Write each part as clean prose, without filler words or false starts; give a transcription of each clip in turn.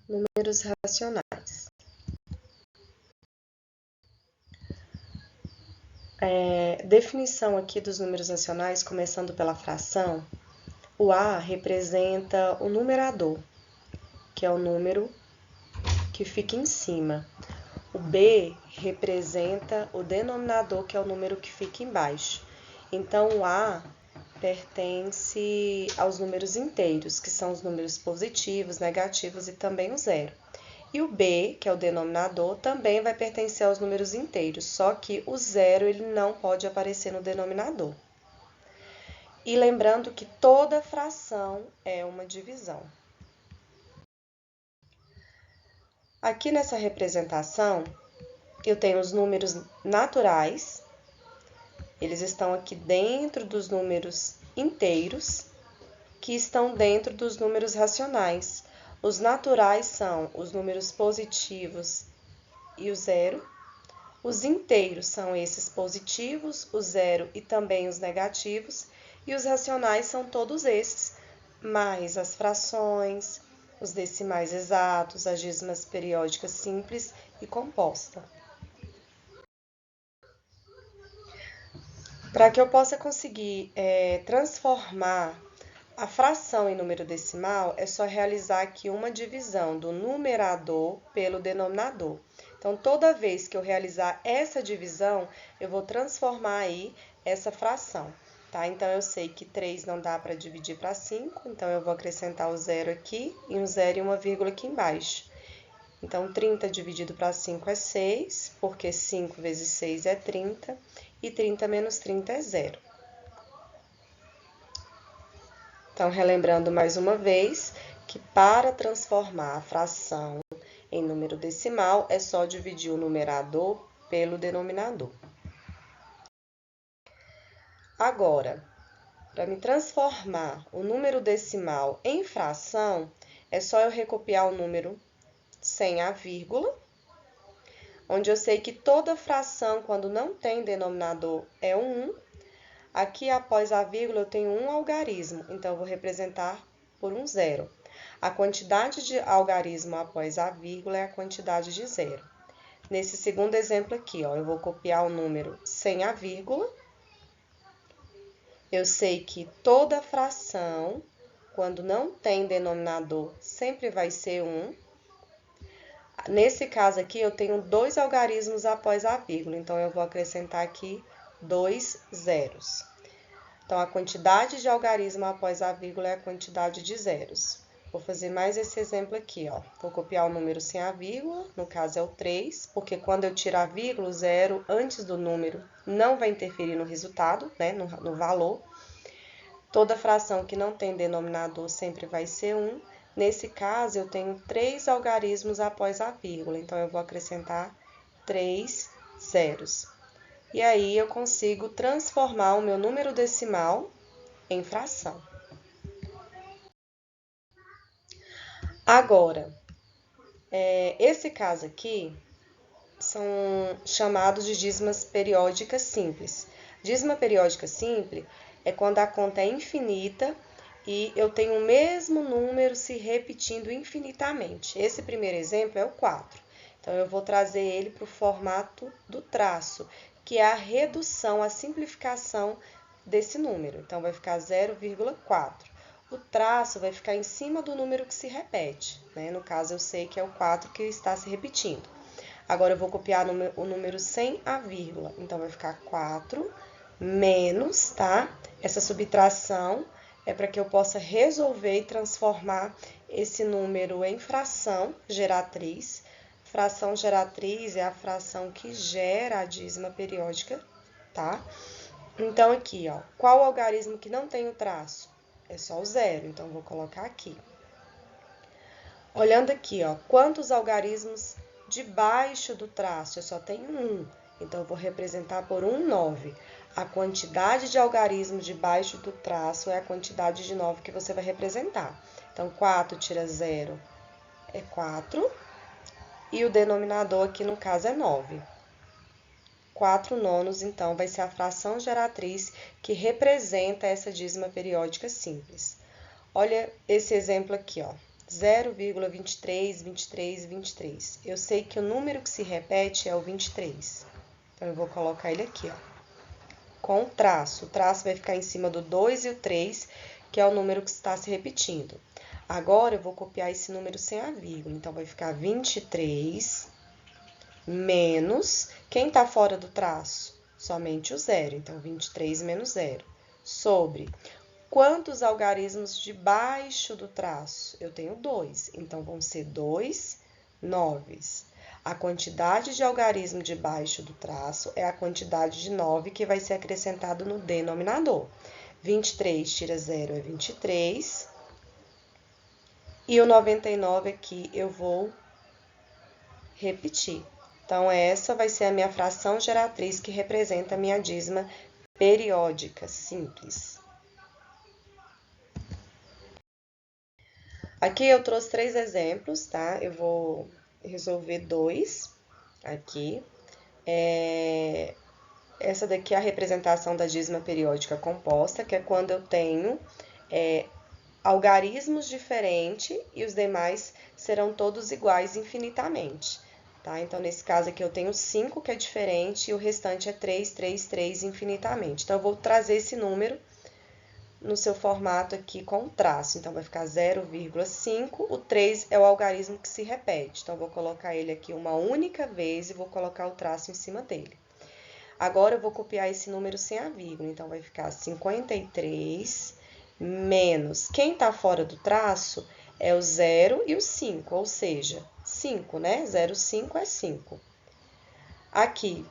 números racionais. Definição aqui dos números racionais, começando pela fração. O A representa o numerador, que é o número que fica em cima. O B representa o denominador, que é o número que fica embaixo. Então, o A pertence aos números inteiros, que são os números positivos, negativos e também o zero. E o B, que é o denominador, também vai pertencer aos números inteiros, só que o zero ele não pode aparecer no denominador. E lembrando que toda fração é uma divisão. Aqui nessa representação, eu tenho os números naturais, eles estão aqui dentro dos números inteiros, que estão dentro dos números racionais. Os naturais são os números positivos e o zero. Os inteiros são esses positivos, o zero e também os negativos. E os racionais são todos esses, mais as frações, os decimais exatos, as dízimas periódicas simples e composta. Para que eu possa conseguir transformar a fração em número decimal, é só realizar aqui uma divisão do numerador pelo denominador. Então, toda vez que eu realizar essa divisão, eu vou transformar aí essa fração, tá? Então, eu sei que 3 não dá para dividir para 5, então eu vou acrescentar o zero aqui e um zero e uma vírgula aqui embaixo. Então, 30 dividido para 5 é 6, porque 5 vezes 6 é 30, e 30 menos 30 é zero. Então, relembrando mais uma vez que para transformar a fração em número decimal, é só dividir o numerador pelo denominador. Agora, para me transformar o número decimal em fração, é só eu recopiar o número sem a vírgula, onde eu sei que toda fração, quando não tem denominador, é um 1. Aqui, após a vírgula, eu tenho um algarismo, então eu vou representar por um zero. A quantidade de algarismo após a vírgula é a quantidade de zero. Nesse segundo exemplo aqui, ó, eu vou copiar o número sem a vírgula. Eu sei que toda fração, quando não tem denominador, sempre vai ser 1. Nesse caso aqui, eu tenho 2 algarismos após a vírgula, então eu vou acrescentar aqui 2 zeros. Então, a quantidade de algarismo após a vírgula é a quantidade de zeros. Vou fazer mais esse exemplo aqui, ó. Vou copiar o número sem a vírgula, no caso é o 3, porque quando eu tirar a vírgula, o zero antes do número não vai interferir no resultado, né, no valor. Toda fração que não tem denominador sempre vai ser 1. Nesse caso, eu tenho 3 algarismos após a vírgula, então eu vou acrescentar 3 zeros. E aí, eu consigo transformar o meu número decimal em fração. Agora, esse caso aqui são chamados de dízimas periódicas simples. Dízima periódica simples é quando a conta é infinita e eu tenho o mesmo número se repetindo infinitamente. Esse primeiro exemplo é o 4. Então, eu vou trazer ele para o formato do traço, que é a redução, a simplificação desse número. Então, vai ficar 0,4. O traço vai ficar em cima do número que se repete, né? No caso, eu sei que é o 4 que está se repetindo. Agora, eu vou copiar o número sem a vírgula. Então, vai ficar 4 menos, tá? Essa subtração é para que eu possa resolver e transformar esse número em fração geratriz. Fração geratriz é a fração que gera a dízima periódica, tá? Então, aqui, ó, qual algarismo que não tem o traço? É só o zero, então, vou colocar aqui. Olhando aqui, ó, quantos algarismos debaixo do traço? Eu só tenho 1, então, eu vou representar por 9. A quantidade de algarismos debaixo do traço é a quantidade de 9 que você vai representar. Então, 4 tira 0 é 4. E o denominador aqui, no caso, é 9. 4 nonos, então, vai ser a fração geratriz que representa essa dízima periódica simples. Olha esse exemplo aqui, ó. 0,23, 23, 23. Eu sei que o número que se repete é o 23. Então, eu vou colocar ele aqui, ó, com o traço. O traço vai ficar em cima do 2 e o 3, que é o número que está se repetindo. Agora, eu vou copiar esse número sem a vírgula. Então, vai ficar 23 menos... Quem está fora do traço? Somente o zero. Então, 23 menos 0. Sobre... Quantos algarismos debaixo do traço? Eu tenho 2, então vão ser 2 noves. A quantidade de algarismo debaixo do traço é a quantidade de 9 que vai ser acrescentado no denominador. 23 tira 0 é 23. E o 99 aqui eu vou repetir. Então, essa vai ser a minha fração geratriz que representa a minha dízima periódica simples. Aqui eu trouxe 3 exemplos, tá? Eu vou resolver 2 aqui. Essa daqui é a representação da dízima periódica composta, que é quando eu tenho algarismos diferentes e os demais serão todos iguais infinitamente, tá? Então, nesse caso aqui eu tenho 5 que é diferente e o restante é 3, 3, 3 infinitamente. Então, eu vou trazer esse número no seu formato aqui com traço. Então, vai ficar 0,5. O 3 é o algarismo que se repete. Então, eu vou colocar ele aqui uma única vez e vou colocar o traço em cima dele. Agora, eu vou copiar esse número sem a vírgula. Então, vai ficar 53 menos... Quem está fora do traço é o 0 e o 5, ou seja, 5, né? 0,5 é 5. Aqui,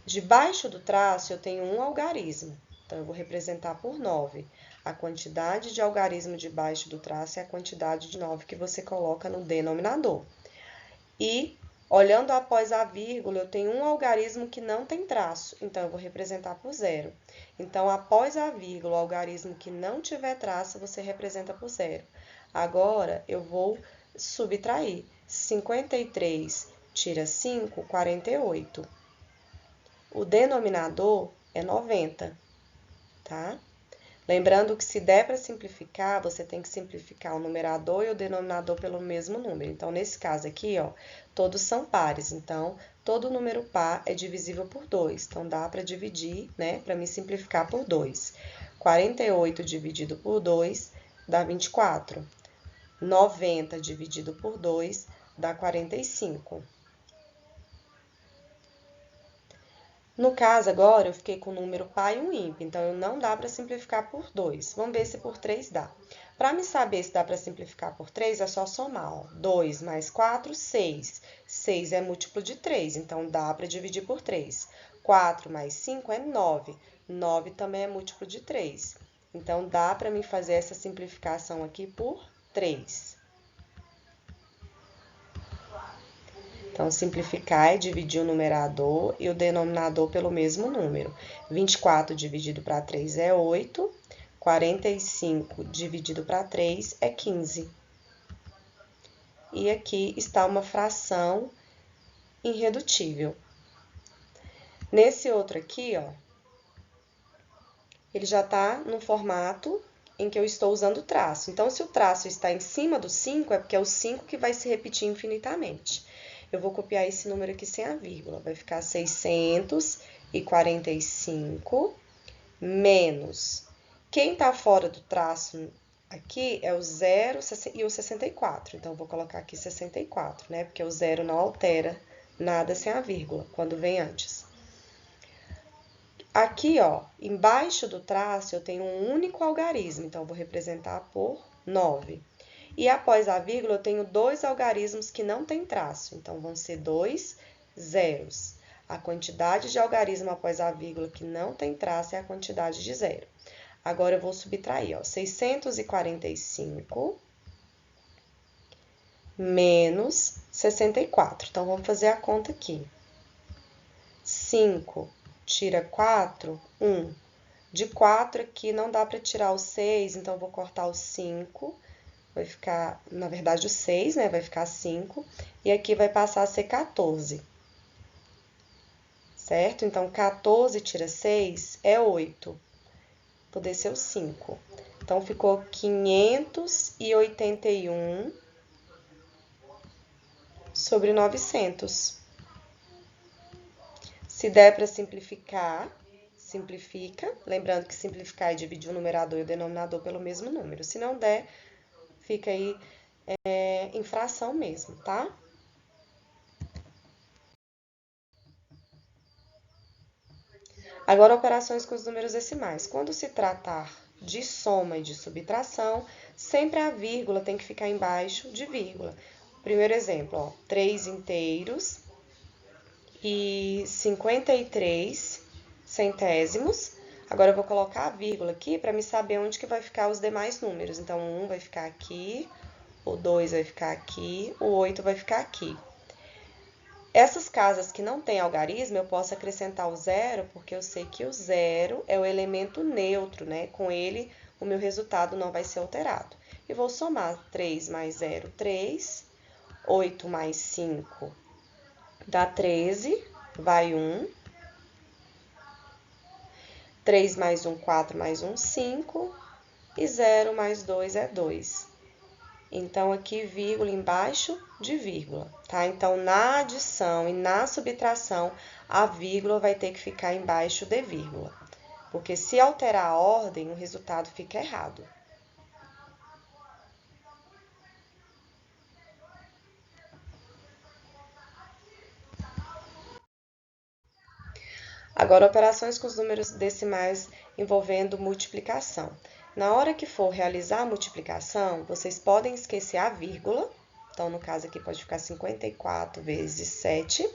debaixo do traço, eu tenho um algarismo. Então, eu vou representar por 9. A quantidade de algarismo debaixo do traço é a quantidade de 9 que você coloca no denominador. E, olhando após a vírgula, eu tenho um algarismo que não tem traço. Então, eu vou representar por 0. Então, após a vírgula, o algarismo que não tiver traço, você representa por 0. Agora, eu vou subtrair. 53 tira 5, 48. O denominador é 90, tá? Lembrando que se der para simplificar, você tem que simplificar o numerador e o denominador pelo mesmo número. Então, nesse caso aqui, ó, todos são pares. Então, todo número par é divisível por 2. Então, dá para dividir, né, para me simplificar por 2. 48 dividido por 2 dá 24. 90 dividido por 2 dá 45. No caso, agora, eu fiquei com o número par e um ímpar, então não dá para simplificar por 2. Vamos ver se por 3 dá. Para me saber se dá para simplificar por 3, é só somar, ó. 2 mais 4, 6. 6 é múltiplo de 3, então dá para dividir por 3. 4 mais 5 é 9. 9 também é múltiplo de 3. Então, dá para mim fazer essa simplificação aqui por 3. Então, simplificar é dividir o numerador e o denominador pelo mesmo número. 24 dividido para 3 é 8. 45 dividido para 3 é 15. E aqui está uma fração irredutível. Nesse outro aqui, ó, ele já está no formato em que eu estou usando o traço. Então, se o traço está em cima do 5, é porque é o 5 que vai se repetir infinitamente. Eu vou copiar esse número aqui sem a vírgula. Vai ficar 645 menos... Quem está fora do traço aqui é o 0 e o 64. Então, eu vou colocar aqui 64, né? Porque o 0 não altera nada sem a vírgula, quando vem antes. Aqui, ó, embaixo do traço, eu tenho um único algarismo. Então, eu vou representar por 9. E após a vírgula, eu tenho 2 algarismos que não têm traço. Então, vão ser 2 zeros. A quantidade de algarismo após a vírgula que não tem traço é a quantidade de zero. Agora, eu vou subtrair, ó, 645 menos 64. Então, vamos fazer a conta aqui. 5 tira 4, 1. De 4 aqui não dá para tirar o 6, então, eu vou cortar o 5. Vai ficar, na verdade, o 6, né? Vai ficar 5. E aqui vai passar a ser 14. Certo? Então, 14 tira 6 é 8. Poder ser o 5. Então, ficou 581 sobre 900. Se der para simplificar, simplifica. Lembrando que simplificar é dividir o numerador e o denominador pelo mesmo número. Se não der, fica aí em fração mesmo, tá? Agora, operações com os números decimais. Quando se tratar de soma e de subtração, sempre a vírgula tem que ficar embaixo de vírgula. Primeiro exemplo, ó, 3 inteiros e 53 centésimos. Agora, eu vou colocar a vírgula aqui para me saber onde que vai ficar os demais números. Então, o 1 vai ficar aqui, o 2 vai ficar aqui, o 8 vai ficar aqui. Essas casas que não têm algarismo, eu posso acrescentar o zero, porque eu sei que o zero é o elemento neutro, né? Com ele, o meu resultado não vai ser alterado. E vou somar 3 mais 0, 3. 8 mais 5 dá 13, vai 1. 3 mais 1, 4 mais 1, 5. E 0 mais 2 é 2. Então, aqui, vírgula embaixo de vírgula, tá? Então, na adição e na subtração, a vírgula vai ter que ficar embaixo de vírgula. Porque se alterar a ordem, o resultado fica errado. Agora, operações com os números decimais envolvendo multiplicação. Na hora que for realizar a multiplicação, vocês podem esquecer a vírgula. Então, no caso aqui, pode ficar 54 vezes 7.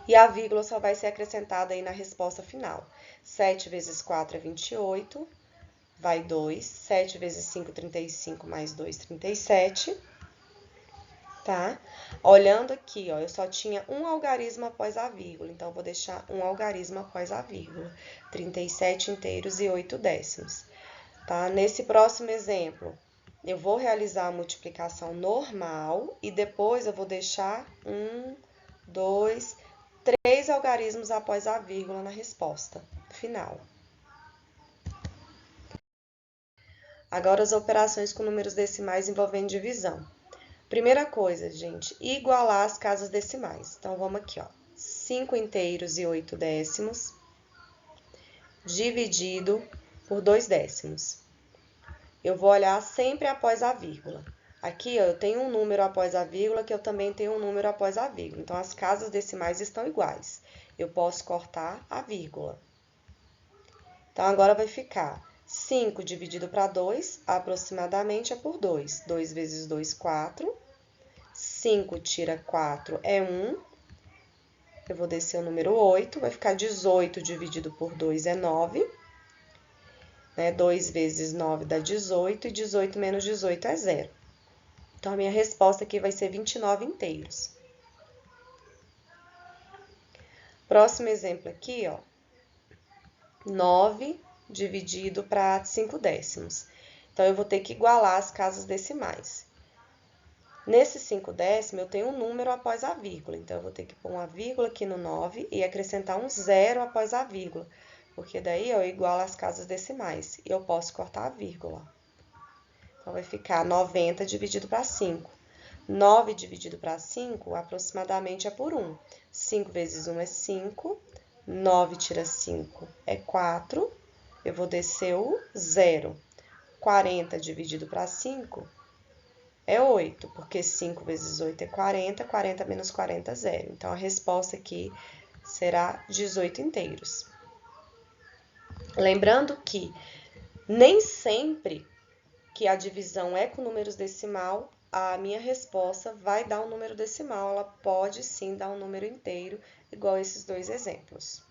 E a vírgula só vai ser acrescentada aí na resposta final. 7 vezes 4 é 28, vai 2. 7 vezes 5, 35, mais 2, 37. Tá? Olhando aqui, ó, eu só tinha um algarismo após a vírgula, então eu vou deixar um algarismo após a vírgula. 37 inteiros e 8 décimos. Tá? Nesse próximo exemplo, eu vou realizar a multiplicação normal e depois eu vou deixar 1, 2, 3 algarismos após a vírgula na resposta final. Agora, as operações com números decimais envolvendo divisão. Primeira coisa, gente, igualar as casas decimais. Então, vamos aqui, ó. 5 inteiros e 8 décimos, dividido por 2 décimos. Eu vou olhar sempre após a vírgula. Aqui, ó, eu tenho um número após a vírgula, que eu também tenho um número após a vírgula. Então, as casas decimais estão iguais. Eu posso cortar a vírgula. Então, agora vai ficar 5 dividido para 2, aproximadamente é por 2. 2 vezes 2, 4. 5 tira 4 é 1. Eu vou descer o número 8. Vai ficar 18 dividido por 2 é 9. 2 vezes 9 dá 18. E 18 menos 18 é 0. Então, a minha resposta aqui vai ser 29 inteiros. Próximo exemplo aqui, ó. 9 dividido para 5 décimos. Então, eu vou ter que igualar as casas decimais. Nesse 5 décimos, eu tenho um número após a vírgula. Então, eu vou ter que pôr uma vírgula aqui no 9 e acrescentar um zero após a vírgula. Porque daí eu igualo as casas decimais. E eu posso cortar a vírgula. Então, vai ficar 90 dividido para 5. 9 dividido para 5, aproximadamente é por 1. 5 vezes 1 é 5. 9 tira 5 é 4. Eu vou descer o 0. 40 dividido para 5 é 8, porque 5 vezes 8 é 40, 40 menos 40 é 0. Então, a resposta aqui será 18 inteiros. Lembrando que nem sempre que a divisão é com números decimal, a minha resposta vai dar um número decimal. Ela pode sim dar um número inteiro, igual esses dois exemplos.